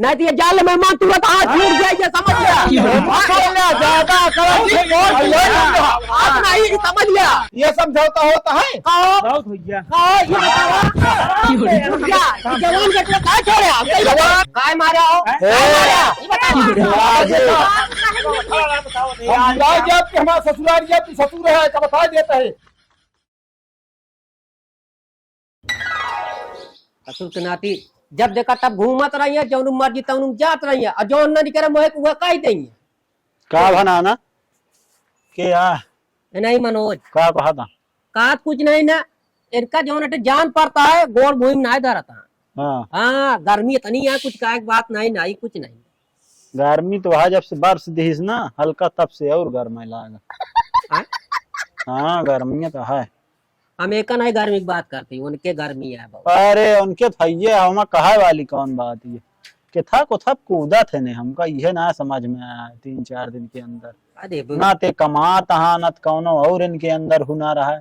नहीं तो ये जाल मेहमान तुरंत हाथ छूट जाएगा, समझ लिया? ज्यादा नहीं समझ लिया? ये समझौता होता है। बहुत हो गया। ये बतावा जवान के टुकड़ा काय छोड़े काय मारा हो हमारा ससुराल गया तू ससुर है का बता देता है। ससुर के नाती जब देखा तब घूमत रही है, जौन मर्जी तौन जात रही है, और जौन नहीं करे मोहे वह कह देंगे। का बनाना के नहीं मनोज का कहा था? का कुछ नहीं ना, इनका जौन जान पड़ता है गोड़ भूमि नहीं धरता। हाँ गर्मी इतनी है, कुछ का बात नहीं नहीं कुछ नहीं। गर्मी तो है जब से बारिश दिहिस ना हल्का तब से और गर्मी लागा। हाँ गर्मी तो है। हम एक नहीं गर्मी की बात करती, उनके गर्मी है बहुत। अरे उनके थैये हम कहा वाली कौन बात ये कि था को थप कूदा थे ने हमका यह ना समझ में आया 3-4 दिन के अंदर। अरे ना ते कमा तहा न कौनो और इनके अंदर हुना रहा है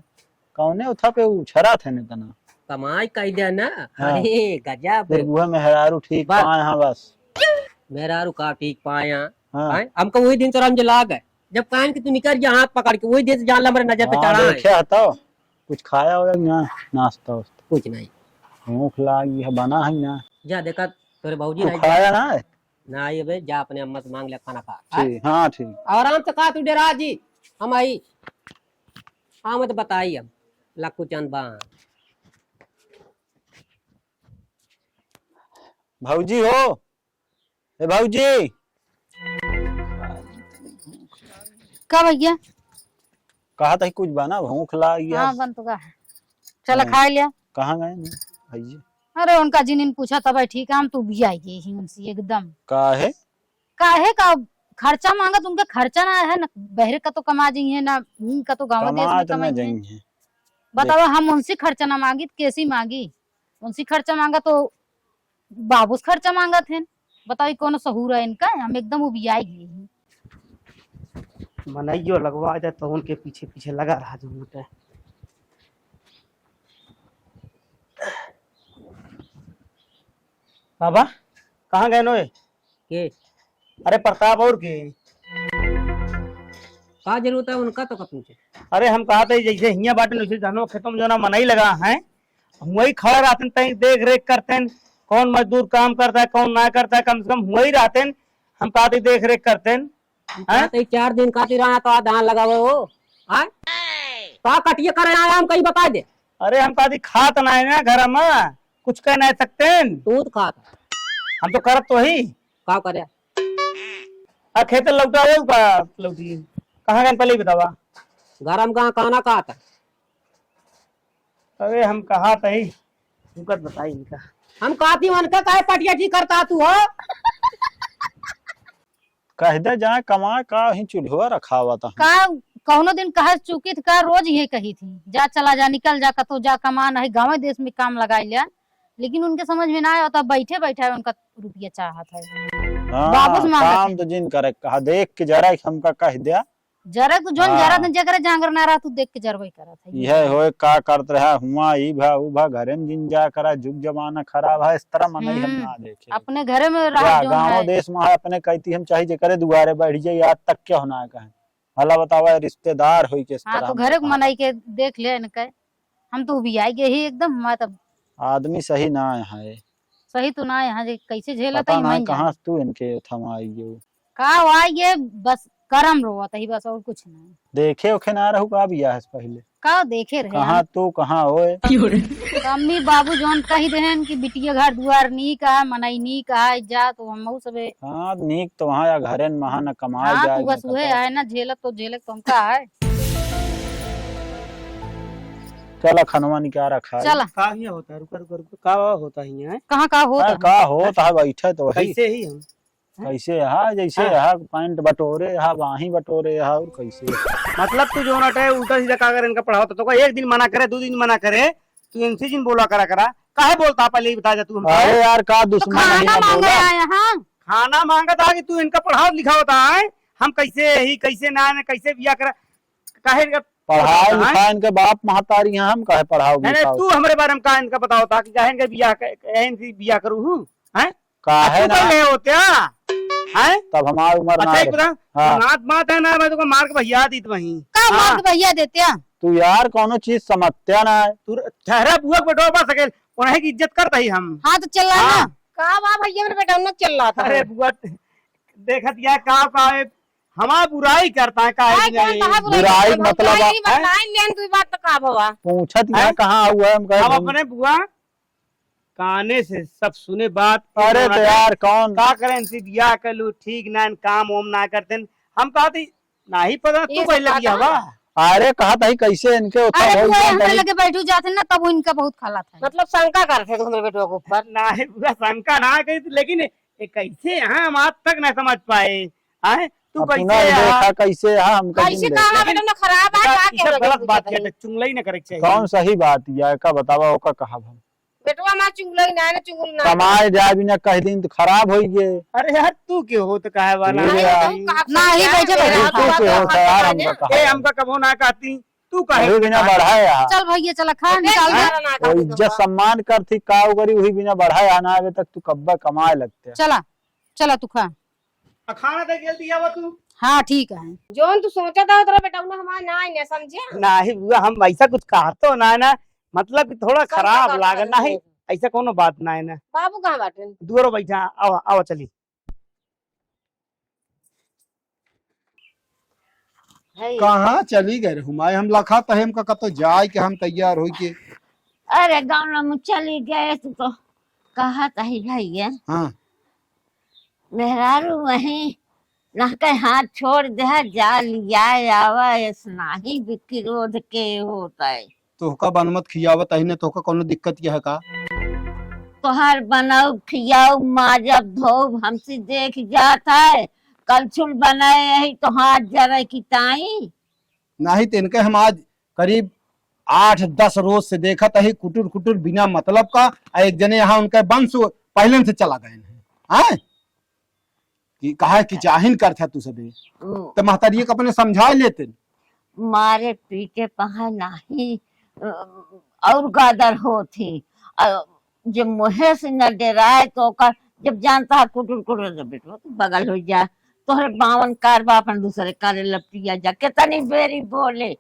कौने उठा पे उछरा थे ने तना कमाई कह दे ना। हाँ। अरे गजब फिर बुआ मेहरारू ठीक पाए हाँ बस मेरा रुका ठीक पाया। हाँ। हमको वही दिन तो रमज लाग है जब कान की तू निकल गया हाथ पकड़ के, वही दिन से जान ला मेरे नजर पे हाँ, चढ़ा है। देखे हताओ कुछ खाया हो ना नाश्ता वास्ता कुछ नहीं भूख लागी है बना है ना जा देखा तेरे भाऊजी तू नहीं खाया ना है? ना ये बे जा अपने अम्मा से मांग ले खाना खा। ठीक हाँ ठीक आराम से खा तू डेरा जी हम आई। हाँ मत बताई अब लक्कू चंद बा भाऊजी हो ए भाऊजी का भैया कहा था कुछ बना भूख लागी हाँ बन तो का चल खा लिया। कहाँ गए ना भैया? अरे उनका जिन पूछा तब ठीक है हम तू भी आई गई उनसे एकदम काहे काहे का खर्चा मांगा तुमके खर्चा ना है ना बहरे का तो कमा जी है ना का तो गाँव देश में कमाई है। बताओ हम उनसे खर्चा ना मांगी तो कैसी मांगी? उनसे खर्चा मांगा तो बाबूस खर्चा मांगा थे। बताओ कौन सहूर है इनका? हम एकदम उबियाई गई मनाइयो लगवा जाए तो उनके पीछे पीछे लगा रहा जो मुझे। बाबा कहाँ गए नोए के अरे प्रताप और के का जरूरत है उनका तो पूछे। अरे हम कहा था जैसे हिया बाटे वैसे जानो खेतों में जो ना मनाई लगा है वही खड़ा रहते तई देख रेख करते हैं कौन मजदूर काम करता है कौन ना करता है कम से कम वही रहते हैं हम कहा देख रेख करते हैं। 4 दिन काटी रहा तो धान लगावे हो का कटिए करे आया हम कहीं बता दे। अरे हम कहा खात ना है ना घर में कुछ कह नहीं सकते हैं दूध खा हम तो करत तो ही का करे खेत लौटा लौटी कहाँ गए पहले ही बतावा। गरम कहाँ खाना खाता। अरे हम कहा था ही तुमकत बताई इनका हम कहती उनका काहे पटिया की करता तू हो कह दे जाए कमा का ही चूल्हा रखा हुआ था का कौनो दिन कहा चुकी थी का रोज ये कही थी जा चला जा निकल जा कतो जा कमा नहीं गाँव देश में काम लगा लिया। लेकिन उनके समझ में ना आया तब बैठे बैठे उनका रुपया चाहत है। हाँ, वापस मांगा काम तो जिन करे कहा देख के जरा हमका कह दिया जरा तू जोन जरा जगह जांगर ना रहा तू देख के जरबई करा था। यह होए का करत रहा हुआ ई भा उ भा घरे में जिन जा करा जुग जमाना खराब है इस तरह मन हम ना देखे अपने घरे में रहा जो गाँव देश में है अपने कहती हम चाहे जे करे दुआरे बैठ जाए आज तक क्या होना है कहे भला बतावा रिश्तेदार होई के इस हाँ तरह तो घरे मनाई के देख ले इनके हम तो भी आई गए ही एकदम मतलब आदमी सही ना है सही तो ना यहाँ कैसे झेला पता था नहीं कहाँ तू इनके थमाई का ये बस करम रोवत ही बस और कुछ नहीं। देखे ओखे ना रहू का बिया है पहले का देखे रहे कहाँ तू कहाँ होए अम्मी बाबू जोन कही देहन कि बिटिया घर दुआर नी का मनई नी का जा तो हम सबे हाँ नीक तो वहाँ या घरे में वहाँ न कमाए हाँ जाए तू बस वह है ना झेलत तो हमका है। चला खनवा निकाल रखा चला का हिया होता है रुका रुका रुका का होता ही है कहाँ का होता का होता है बैठे तो वही कैसे ही हम कैसे यहाँ जैसे यहाँ पैंट बटोरे यहाँ बाही बटोरे यहाँ और कैसे मतलब तू जो नट है उल्टा सीधा का इनका पढ़ाओ तो एक दिन मना करे 2 दिन मना करे तू इनसे जिन बोला करा काहे बोलता पहले ही बता जा तू अरे यार का दुश्मन नहीं खाना है मांग बोला रहा यहाँ खाना मांगा था कि तू इनका पढ़ाओ लिखा होता है हम कैसे ही कैसे ना कैसे बिया कर काहे पढ़ाई लिखाई इनके बाप महतारी हैं हम काहे पढ़ाओ तू हमारे बारे में का इनका बताओ था कि काहे इनका बिया करूँ हैं काहे तू ना ले होते हैं तब हमारी उम्र ना अच्छा एक रही। बता हाँ। नाथ मात है ना मैं तुमको मार के भैया दी तो वहीं का हाँ। मार के भैया देते हैं? तू यार कोनो चीज समझते ना है। तू ठहरा बुआ बेटो पा सके उन्हें की इज्जत करता ही हम हाँ तो चल रहा हाँ। ना। का बा भैया मेरे बेटा न चल रहा था अरे बुआ देखत या का हमारा बुराई करता है काहे काय की कौन नहीं? कहा बुराई मतलब नहीं बताई लेन तू बात तो का भवा पूछत हैं? यहाँ कहाँ हुआ है हम कहे हम घूम- अपने बुआ काने से सब सुने बात अरे तो यार कौन का करें इनसे बियाह कर लू ठीक ना काम ओम ना करते हम कहते ना ही पता तू ये पहले सब बिया बात हुआ अरे कहा था कइसे इनके उत्तर अरे हो बुआ गया हमारे भाई। लगे बैठू जाते ना तब वो इनका बहुत खाला था। मतलब शंका करते थे मेरे बेटो के ऊपर ना ही बुआ शंका ना कही थी, लेकिन ये कैसे यहाँ हम आज तक ना समझ पाए हैं तू अपना कैसे यहाँ? देखा कैसे यहाँ हम कैसे कहीं कहा बेटा न खराब है का ये सब के गलत बात है चुंगलाई ना करे चाहिए कौन सही बात या का बतावा ओका कहा हम बेटवा मां चुंगल ना ना चुंगल ना कमाए जाए बिना कह दिन तो खराब हो गए अरे यार तू क्यों हो तो कहे वाला नहीं, ना ही बैठे बैठे तू के होता यार हमका ए कहा हमका कबो ना कहती तू कहे वही बिना बढ़ाए यहाँ चल भैया चला खा निकाल दे। वो इज्जत सम्मान कर थी का करी वही बिना बढ़ाए आना आवे तक तू कब्बा कमाए लगते चला चला तू खा। खाना दे गेल दिया वो तू हाँ ठीक है। जोन तू सोचा था तेरा बेटा उन्हें हमारा ना ही ना समझे ना ही बुआ हम ऐसा कुछ कहा तो ना मतलब कि थोड़ा खराब करता लागे ना ही ऐसा कोनो बात ना है ना बाबू कहाँ बाटे दूर बैठा आओ आओ चली कहाँ चली गए हुमाय हम लखा तहे हमका कतो जाए के हम तैयार हो के अरे गाँव में चली गए तो कहा तही भैया हाँ मेहरारू वहीं नहके हाथ छोड़ दे जा लिया आवा स्नाही विरोध के होता है तोहका बनमत खियावत अही ने तोहका कोनो दिक्कत यह है का तोहर बनाओ खियाओ माजब धोब हमसे देख जाता है कलछुल बनाए यही तो हाथ जरा की ताई नहीं तो इनके हम आज करीब 8-10 रोज से देखत अही कुटुर कुटुर बिना मतलब का आ एक जने यहाँ उनके वंश पहले से चला गए हैं कि कहा कि जाहिन कर था तू सभी तो महतारिये को अपने समझा लेते मारे पीटे पहा नाही और गादर होती जब मुहे से न डराए तो ओकर जब जानता है कुटुर कुटुर जब बेटो तो बगल हो जा तोहरे बावन कार बापन दूसरे करे लपटिया जा कितनी बेरी बोले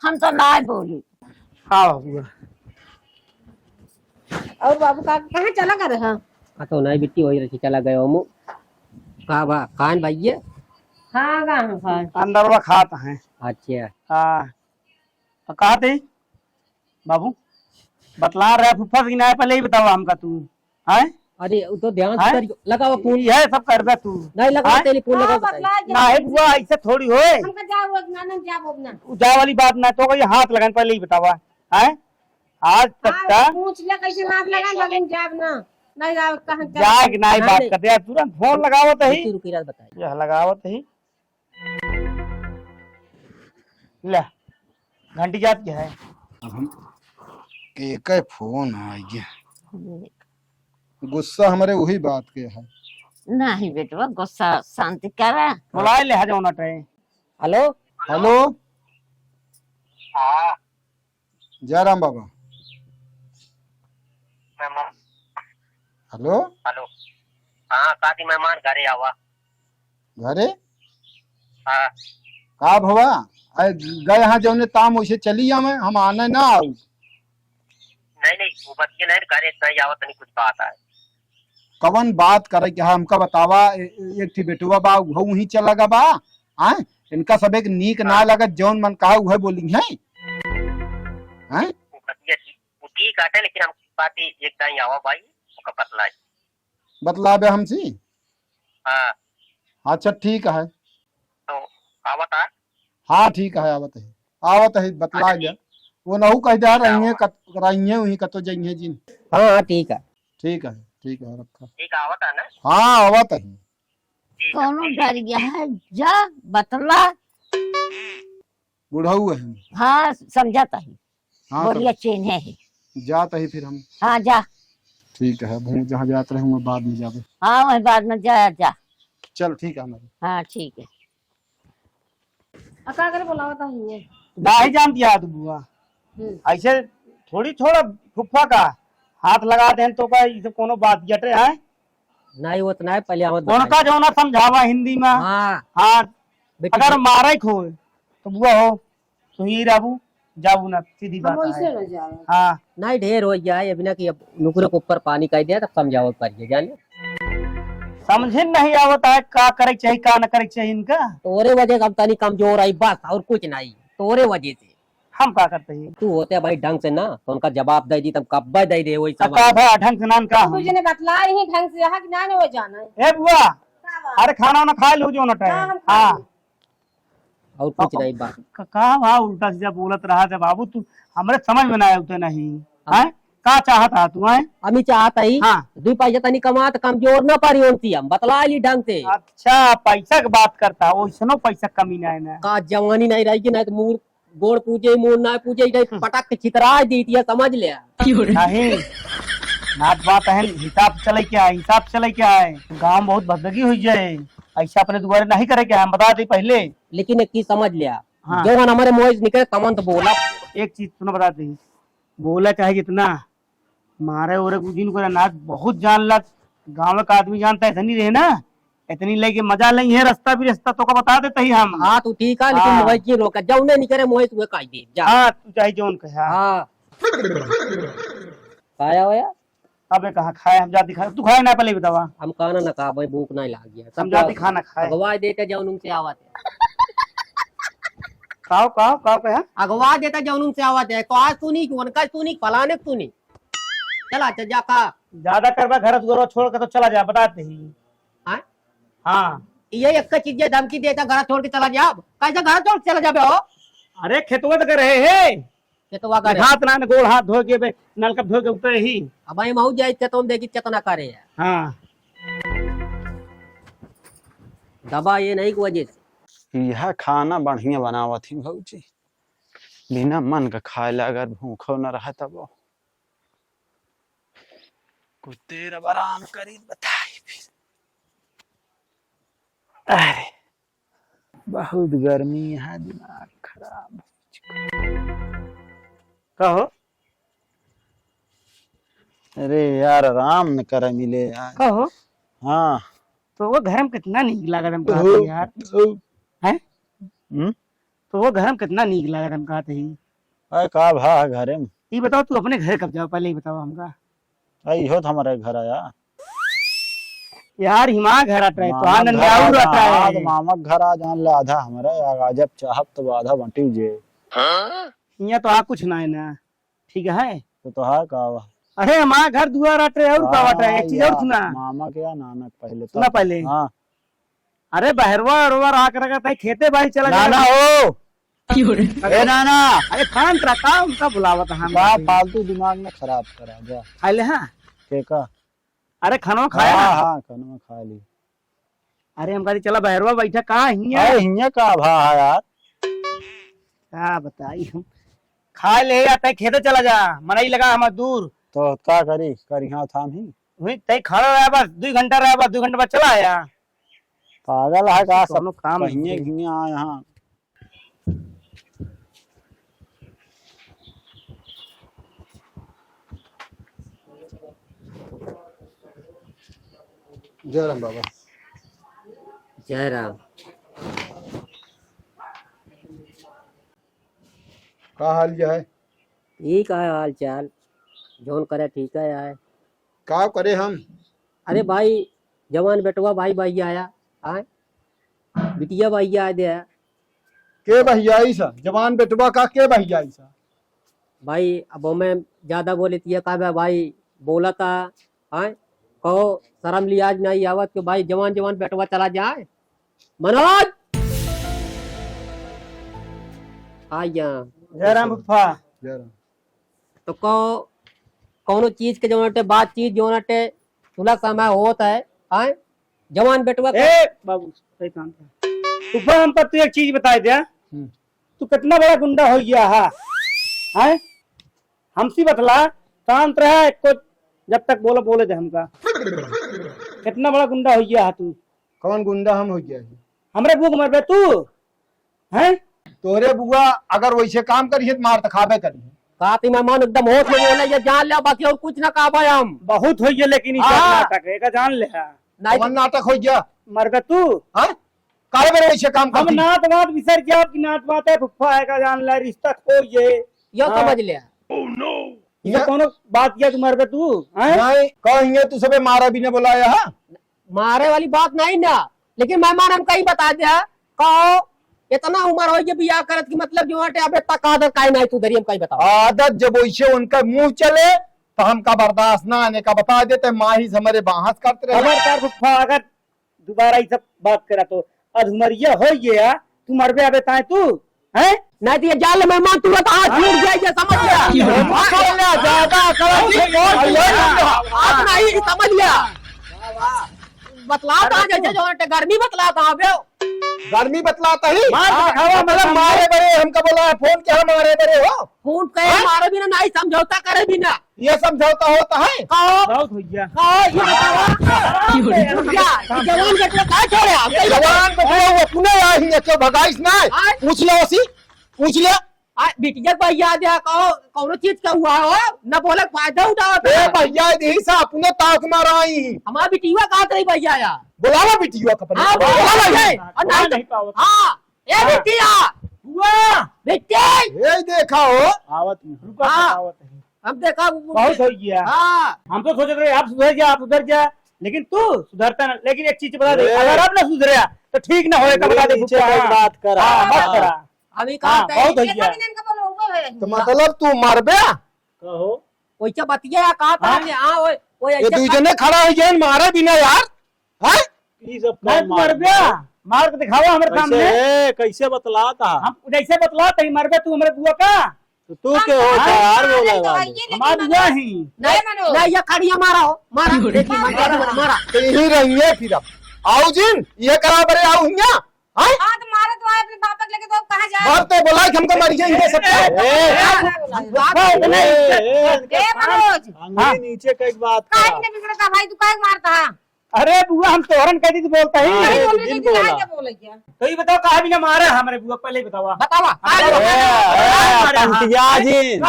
हम तो ना बोली हाँ बुआ और बाबू का कहाँ चला कर हाँ तो नहीं बिट्टी वही रही चला गए ओमू का बा कान भैया हाँ गा अंदर वो खाता है अच्छा हाँ तो कहा थे बाबू बतला रहे फुफा की ना पहले ही बताओ हमका तू है अरे वो तो ध्यान हैं? से करियो लगाओ फोन यह सब कर दे तू नहीं लगा हैं? टेलीफोन लगा ना है बुआ ऐसे थोड़ी होए हमका जाओ ना ना जाओ ना जा वाली बात ना तो ये हाथ लगाने पहले ही बतावा है आज तक का पूछ ले कैसे हाथ लगा लगन जाब ना नहीं जाओ कहां जाग ना ही बात करते यार तुरंत फोन लगाओ तो ही रुकी रात बताइए यह लगाओ तो ही ले घंटी जात क्या है एक फोन आ गया गुस्सा हमारे वही बात के है नहीं बेटवा गुस्सा शांति करा बुलाए ले जाओ ना ट्रेन हेलो हेलो जय राम बाबा हेलो हेलो हाँ काती मेहमान घरे आवा घरे हाँ का भवा गए यहाँ जो ताम वैसे चली जा मैं हम आने ना आऊ नहीं वो बच्चे नहीं घरे नहीं आवत नहीं कुछ बात है कवन बात करे क्या हमका बतावा एक थी बेटुआ बा वही चला गा बा आए इनका सब एक नीक ना लगत जौन मन कहा वह बोली है वो बच्चे ठीक आते लेकिन हम पाती एक टाइम आवा भाई उसका पतला है बतलावे हमसे हाँ अच्छा ठीक है तो आवत है हाँ ठीक है आवत है बतला जा वो नहु कह जा रही है वही कतो जाइए जिन हाँ ठीक है ठीक है रखा ठीक आवत है ना हाँ आवत है ठीक है, कौनो ठीक है। डर गया है जा बतला बुढ़ऊ है हाँ समझाता ही हाँ बोलिए चेन है जात है फिर हम हाँ जा ठीक है जहाँ जाते रहे वहाँ बाद में जावे हाँ वही बाद में जा जा चल ठीक है हमारे हाँ ठीक है अका कर बुलावता ही है नहीं जानती याद बुआ ऐसे थोड़ी थोड़ा फुफा का हाथ लगा दे तो का ये कोनो बात जटे है नहीं उतना है पहले हम उनका जो ना समझावा हिंदी में। हाँ हाँ बेटी अगर मारे खो तो बुआ हो तो ही राबू जाबू ना, सीधी बात है। हाँ नहीं ढेर हो जाए अभी ना कि अब नुकरे के ऊपर पानी कह दिया तब समझाओ पड़िए जाने। समझे नहीं आवता है का करे चाहिए का न करे चाहिए इनका। तोरे वजह से अब तनी कमजोर आई बस और कुछ नहीं, तोरे वजह से। हम क्या करते हैं? तू होते भाई ढंग से ना तो उनका जवाब दे दी तब कब्बा दे दे वही सब। का भा ढंग से नान का हम। तुझे ने बतलाया ही ढंग से यहाँ कि ना हो जाना है। ए बुआ अरे खाना ना खा लो जो ना टाइम। हाँ और कुछ नहीं बात। का भा उल्टा सीधा बोलत रहा था बाबू, तू हमरे समझ में ना आते नहीं है का चाहता तू है। अमी चाहता ही हाँ। 2 पैसा तनी कमा तो कमजोर ना पारी होती हम बतला ली ढंग से। अच्छा पैसा की बात करता वैसनो पैसा कमी नहीं ना का जवानी नहीं रहेगी नहीं तो मुंह गोड़ पूजे मुंह ना पूजे नहीं पटक के छितरा दी थी समझ ले। नहीं नाच बात है, हिसाब चले क्या है, हिसाब चले क्या है। गांव बहुत भदगी हुई जाए ऐसा अपने दोबारा नहीं करे क्या हम बता दे पहले। लेकिन एक चीज समझ लिया। हाँ। जो हमारे मुंह से निकले तमन तो बोला। एक चीज सुनो बता दी, बोला चाहे जितना मारे और दिन को नाच बहुत जान लग, गाँव का आदमी जानता है ऐसा नहीं रहे ना, इतनी लेके मजा नहीं है। रास्ता भी रास्ता तो का बता देते ही हम। हाँ तू ठीक है लेकिन हाँ। मोबाइल की रोका जाऊ नहीं करे मोहित हुए काई दे जा। हाँ तू चाहे जोन कहा। हाँ खाया होया अबे कहा खाए हम जाती खाए, तू खाए ना पहले बतावा। हम खाना ना खा भाई भूख नहीं लाग गया हम जाती खाना खाए। अगवा देते जौन से आवाज खाओ खाओ खाओ कहा अगवा देता जौन से आवाज है तो आज तू नहीं उनका तू नहीं फलाने तू नहीं चला चल जा खा। ज्यादा करवा घर गोरो छोड़ के तो चला जा बताते ही। हाँ? हाँ ये एक चीज धमकी देता घर छोड़ के चला जा कैसे घर छोड़ के चला जाबे हो। अरे खेतवा तो रहे है ये तो वागा हाथ ना गोड़ हाथ धो के नलका धो के उतरे ही। अब हम हो जाए तो तुम देखी चेतना करे हाँ दबा ये नहीं की वजह से। यह खाना बढ़िया बनावत थी भौजी, बिना मन का खाए ला अगर भूखो न रहा तब कुछ देर अब आराम करी बताई फिर। अरे बहुत गर्मी है, दिमाग खराब। कहो अरे यार आराम न कर मिले यार। कहो हाँ तो वो घर में कितना नीक लागत हम कहते यार है। तो वो घर में कितना नीक लागत हम कहते ही। अरे का भा घरे में ये बताओ तू अपने घर कब जाओ पहले ही बताओ हमका। हो तो हमारे घर आया यार हिमा घर आता है तो आनंद आउर आता है। मामा घर आ जान ला आधा हमारा जब चाहब तो आधा बंटी जे। यहाँ तो आ कुछ ना है ना ठीक है तो है का अरे हमारा घर दुआर आट रहे और का आट रहे। एक चीज और सुना मामा के या नाना पहले तो सुना पहले। हाँ अरे बहरवा अरवा आकर रखा था खेते बाड़ी चला नाना हो ए नाना अरे खान रखा उनका बुलावा था हम फालतू दिमाग में खराब करा जा खाले। हाँ के का अरे खाना खाया हाँ ना? हाँ खाना में खा ली। अरे हम कहा चला बहरवा बैठा कहा अरे हिया का भा है यार क्या बताई हम खा ले आता है खेते चला जा मना ही लगा हमारे दूर तो क्या करी करी हाँ थाम ही वही तय खड़ा रहा बस 2 घंटा रहा बस 2 घंटे बाद चला आया। पागल है का सब दोनों काम कहिए घिया यहाँ जय राम बाबा। जय राम। का हाल जो है? ठीक है हाल चाल जोन करे ठीक है यार। का करे हम? अरे भाई जवान बेटवा भाई भाई आया आए बिटिया भाई आया दे के भैयाई सा जवान बेटवा का के भैयाई सा भाई। अब मैं ज्यादा बोले तिया का भाई बोला था आए कहो शर्म लिहाज नहीं आवत कि भाई जवान जवान बेटवा चला जाए। मनोज आया जय राम पप्पा। जय राम। तो कहो कौनो चीज के जवान बातचीत जो तुला समय होता है आए जवान बेटवा ए बाबू सही काम था पप्पा। हम पर तू एक चीज बता दिया तू कितना बड़ा गुंडा हो गया है हमसे बतला शांत रहा को जब तक बोलो बोले थे हमका कितना बड़ा गुंडा हो गया है तू। कौन गुंडा हम हो गया? हमरे भूख मर बे तू है। तोरे बुआ अगर वैसे काम करिए तो मार तो खाबे करिए। काफी मेहमान एकदम होश में बोले ये जान लिया बाकी और कुछ ना कहा भाई हम बहुत हो गया लेकिन हाँ। नाटक है का जान ले नहीं कौन नाटक हो गया? मरबे तू हाँ काहे बरे वैसे काम हम करती? नात वात विसर गया आपकी नात बात है फुफ्फा है का जान ले रिश्ता खो ये यो हाँ। समझ लिया। ये कौन बात किया तू मरबे तू हैं? नहीं कहेंगे तू सबे मारा भी ने बुलाया है? मारे वाली बात नहीं ना, लेकिन मेहमान हम कहीं बता दिया कहो इतना उम्र हो गई बियाह करत की मतलब जो हटे अबे तक आदत काहे नहीं तू दरियम कहीं बताओ। आदत जब वैसे उनका मुंह चले तो हमका बर्दाश्त ना आने का बता देते, माँ ही हमारे बहस करते रहे। खबरदार फुफ्फा अगर दोबारा ये सब बात करा तो अधमरिया हो गया तू मरबे अबे ताए तू हैं? नहीं तो ये जाल मेहमान तुरंत हाथ छूट जाए ये समझ लिया। ज्यादा हाथ नहीं समझ लिया। बतलाता जैसे जो हटे गर्मी बतलाता अबे गर्मी बतलाता ही मार के दिखावा, मतलब मारे बड़े हमका बोला है फोन क्या मारे बड़े हो? फोन पे मारे भी ना नहीं समझौता करे भी ना ये समझौता होता है? कहो बहुत हो गया कहो ये बताओ जवान बेटे का छोड़े हम जवान बतला हुआ पुणे आई है क्यों भगाइस ना पूछ लो उसी पूछ ले। बिटिया को याद है कहो कौन चीज का हुआ हो न बोले फायदा उठाओ। ए भैया यही सा अपने ताक मारा आई हमारा बिटिया कहा रही भैया यार बुलावा बिटिया का हाँ बुलावा नहीं पाओ हाँ ए बिटिया हुआ बिटिया ये देखा हो आवत नहीं रुका हाँ। आवत नहीं हम देखा बहुत हो गया हाँ हम तो सोच रहे आप सुधर जा लेकिन तू सुधरता ना। लेकिन एक चीज बता दे अगर आप ना सुधरे तो ठीक ना होएगा बता दे बात करा बात करा अभी हाँ, कहा बहुत हो गया तो मतलब तू मर बे कहो कोई क्या बतिया कहा था हाँ? कि हाँ वो ये दूजने खड़ा हो गया मारे बिना यार हैं? ये सब मैं कौन मर गया मार के दिखावा हमारे सामने कैसे बतला था? हम जैसे बतला तही मर गया तू हमारे बुआ का तो तू के होता यार बोला हमारी बुआ ही नहीं ये खड़िया मारा हो मारा देखिए मारा तो यही रहिए फिर अब आओ जिन ये करा बरे आओ हिया हैं? हाँ तो मारे तो आए अपने बाप लेके तो कहाँ जाए? बात तो बोला कि हमको मर गया ये सब मनोज अंगुली नीचे का एक बात काहे करा। ने बिगड़ता भाई तू काहे मारता है? अरे बुआ हम तोहरन कहती थी बोलता ही नहीं एक बोलने दिन की बोला। क्या बोले क्या? तो ये बताओ कहा भी ना मारे हमारे बुआ पहले ही बतावा बतावा तंतियाजीन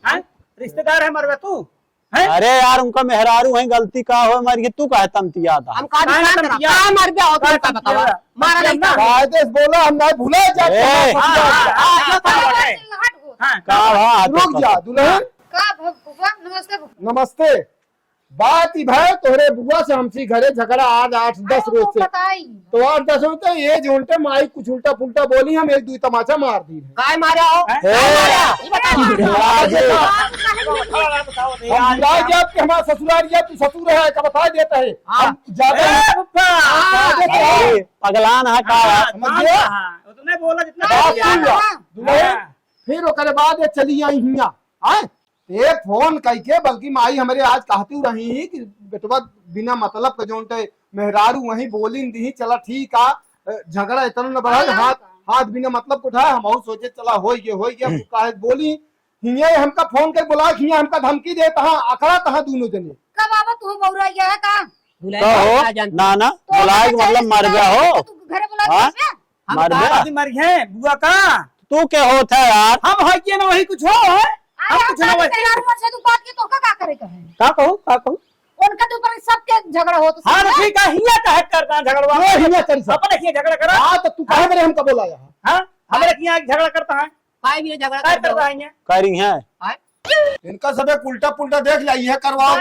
हाँ? रिश्तेदार है मरवे तू हैं? अरे यार उनका मेहरारू है गलती का हो मर गई तू कहे तमतिया था हम कहा कहाँ मर गया होता है बतावा मारा नहीं था कायदे से बोला हम नहीं भूला जाते ए, हट गो। हाँ, का हाँ रुक जा दुल्हन का भगवान नमस्ते नमस्ते। बात ही भाई तोरे बुआ से हमसी घरे झगड़ा आज 8-10 रोज से बताई तो 8-10 रोज से ये जो उल्टे माई कुछ उल्टा पुल्टा बोली हम एक दुई तमाचा मार दी है। काय मारा हो हम बुलाए गया कि हमारा ससुराल गया तू ससुर है का बता देता है हम ज्यादा पगलान है का समझ गया? तूने बोला जितना बात बोला। सुन ला। दुल्हन फिर ओकरे बाद ये चली आई हिया आए एक फोन कई के बल्कि माई हमारे आज कहती रही कि बेटवा बिना मतलब के जोन ते मेहरारू वही बोली दी चला ठीक आ झगड़ा इतना न बढ़ा हाथ हाथ बिना मतलब को उठाया हम सोचे चला हो गया काहे बोली हिया हमका फोन कर बोला हिया हमका धमकी दे तहां अखड़ा तहां दोनों जने कब बाबा तू बौरा गया है का? हो ना ना बुलाए मतलब मर गया हो तू घरे बुला हाँ? के मर गया मर गए बुआ का तू क्या होता है यार हम है कि ना वही कुछ हो है हम कुछ ना वही यार मुझसे तू बात के तो का करे कहे? का कहूं उनका तो ऊपर सबके झगड़ा हो तो हाँ तो ठीक है हिया का है करता झगड़वा ये हिया करी सब अपने किए झगड़ा करा हां तो तू काहे मेरे हमका बोला यहाँ हाँ हमारे किया झगड़ा करता है काय भी झगड़ा क्या कर करता है ये करी है इनका सब उल्टा पुल्टा देख लिया ये करवाओ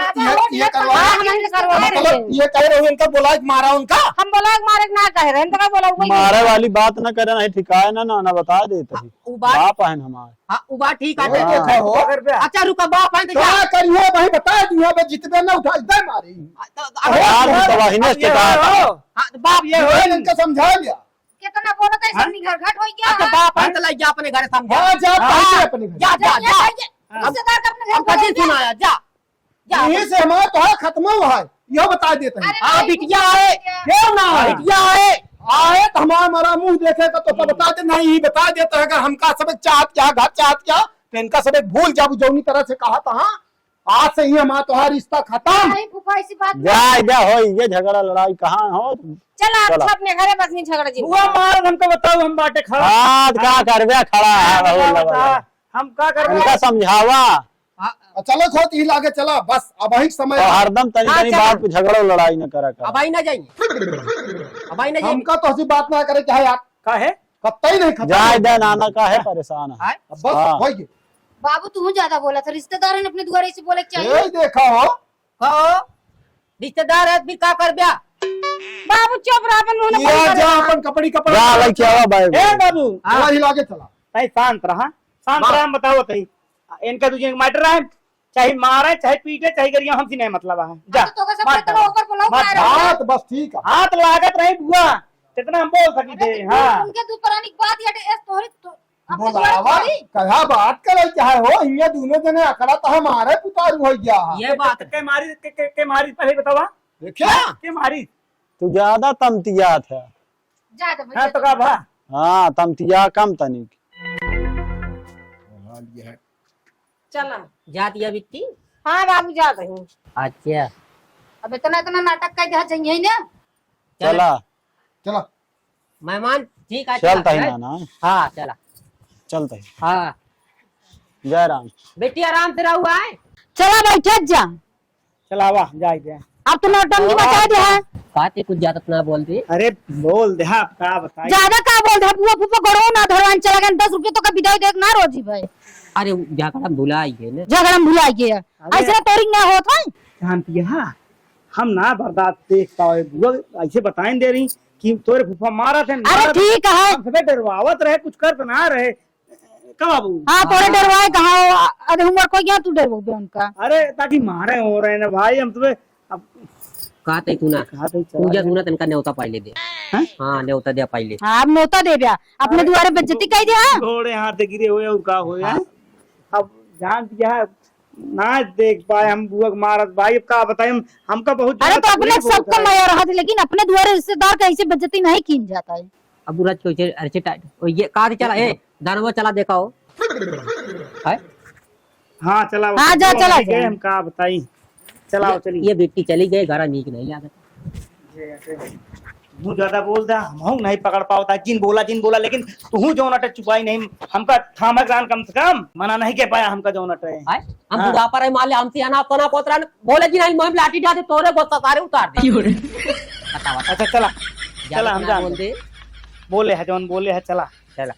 ये करवाओ हम नहीं करवा रहे मतलब ये कह रहे हो इनका बोला मारा उनका हम बोला मारे ना कह रहे हैं तो बोला वही मारे वाली बात न करे नहीं ठिकाए ना ना बता देते ही बाप है हमारे हाँ उबा ठीक ये है देखा हो अच्छा रुका बाप है तो क्या करिए भाई बता दिया बे जितने ना उठा दे मारे यार हम तबाही ने शिकायत बाप ये हो इनका समझा लिया कितना बोला था सब घर घाट हो गया अच्छा बाप है तो ले जा अपने घर समझा हाँ जा पहुंचे अपने घर जा जा जा रिश्तेदार का अपने हम घर कभी सुनाया जा जा यहीं से हमारा तो खत्म हुआ है यह बता देते हैं हाँ बिटिया आए क्यों ना आए? बिटिया आए तो हमारा मुंह देखेगा तो बता दे नहीं ही बता देता है अगर हमका सब चाहत क्या घर चाहत क्या तो इनका सब भूल जा जौनी तरह से कहा था हाँ आज से ही हमारा तुम्हारा रिश्ता खत्म नहीं फूफा ऐसी बात जा हो ये झगड़ा लड़ाई कहाँ हो चला अच्छा अपने घरे बस नहीं झगड़ा जी बुआ मार हमको बताओ हम बाटे खड़ा हाथ का करवे खड़ा है हाँ, बहुत बता, लगा हम क्या कर उनका समझावा हाँ, चलो खोत ही लागे चला बस अब ही समय और हरदम तनी हाँ, तनी चला। बात पे झगड़ो लड़ाई न करा कर अब आई ना जाइए अब आई ना जाइए हमका तो ऐसी बात ना करे चाहे यार का है कत्ता नहीं खत्म जाय दे नाना का है परेशान है हाँ? अब बस हाँ। हो गई बाबू तू ज्यादा बोला था रिश्तेदार ने अपने द्वारे से बोले चाहिए ये देखा हो कहो रिश्तेदार है भी का कर ब्या बाबू चुप रहा अपन मुंह ये न जा अपन कपड़ी कपड़ा जा लई क्या हुआ भाई ए बाबू चला ही लागे चला तई शांत रहा शांत वाह। रहा हम बताओ तई इनका तुझे मैटर है चाहे मारे चाहे पीटे चाहे करिए हमसे नहीं मतलब है जा तो का सब मत पता ऊपर बुलाओ मत क्या रहा है? बात बस ठीक है हाथ लागत रही बुआ कितना हम बोल सकी थे हाँ उनके दो पुरानी बात या एस तोरी तो अपने द्वारे बोलावा थोड़ी कहा बात करे चाहे हो इन्हें दोनों जने अकड़ा तो हमारे पुतारू हो गया ये बात के मारी के मारी पहले बतावा देखिया के मारी तू ज्यादा तमतिया था ज्यादा हाँ तो का भा हाँ तमतिया कम तनिक चला जा दिया बिट्टी हाँ बाबू जा रही हूँ अच्छा अब इतना इतना नाटक का जहाँ चाहिए ना चला चला मेहमान ठीक है चलता ही चला, नाना हाँ चला चलता ही हाँ जय राम बेटी आराम से रहुआ है चला बैठे जा चला वाह जाए दे अब तो नौटंकी बता दे है बातें कुछ ज्यादा ना बोल दे अरे बोल दे आप का बताइए ज्यादा का बोल दे बुआ फूफा गड़ो ना धरवान चला गया 10 रुपये तो का विदाई देख ना रोजी भाई अरे झगड़ा भुला गए ना झगड़ा में भुला गया ऐसे तोरिंग ना होत है शांति हाँ हम ना बर्दाश्त देख पाए बुआ ऐसे बताएं दे रही कि तोरे फूफा मारा थे अरे ठीक है हम सबे डरवावत रहे कुछ कर तो ना रहे का बाबू हाँ तोरे डरवाए कहा हो अरे उम्र को गया तू डर बे उनका अरे ताकि मारे हो रहे ना भाई हम तुम्हें अब कहते तू ना कहा थे पूजा तू ना तनका न्योता पहले दे हैं? हाँ न्योता दे पहले हाँ अब नौता दे ब्या अपने द्वारे बेइज्जती कह दिया घोड़े हाथ गिरे हुए और का हो अब जान दिया है, ना देख पाए हम बुआ के मारत भाई अब का बताए हमका बहुत अरे ज्यादा तो अपने तकलीफ सबका होता है। मया रहा था लेकिन अपने द्वारे रिश्तेदार का ऐसे बेइज्जती नहीं की जाता है अब बुरा चोचे अर्चे टाइट और ये कहा चला ए दानवा चला देखा हो है हाँ चला हाँ, जा, वो चला, हमारे गए, जा। हम का बताई चलाओ चलिए ये बेटी चली गई घर नीक नहीं लागत तू ज्यादा बोल दा हम नहीं पकड़ पाता जिन बोला लेकिन तू जो नट चुपाई नहीं हमका थामा ग्रान कम से कम मना नहीं के पाया हमका जो नट है है हम हाँ। बुढ़ा पर माले हमसे अना पना पोतरा बोले जी नहीं हम लाठी डाले तोरे गोता सारे उतार दे बतावा अच्छा चला ज्यादा हम ना जान बोल दे बोले है जौन बोले है चला चला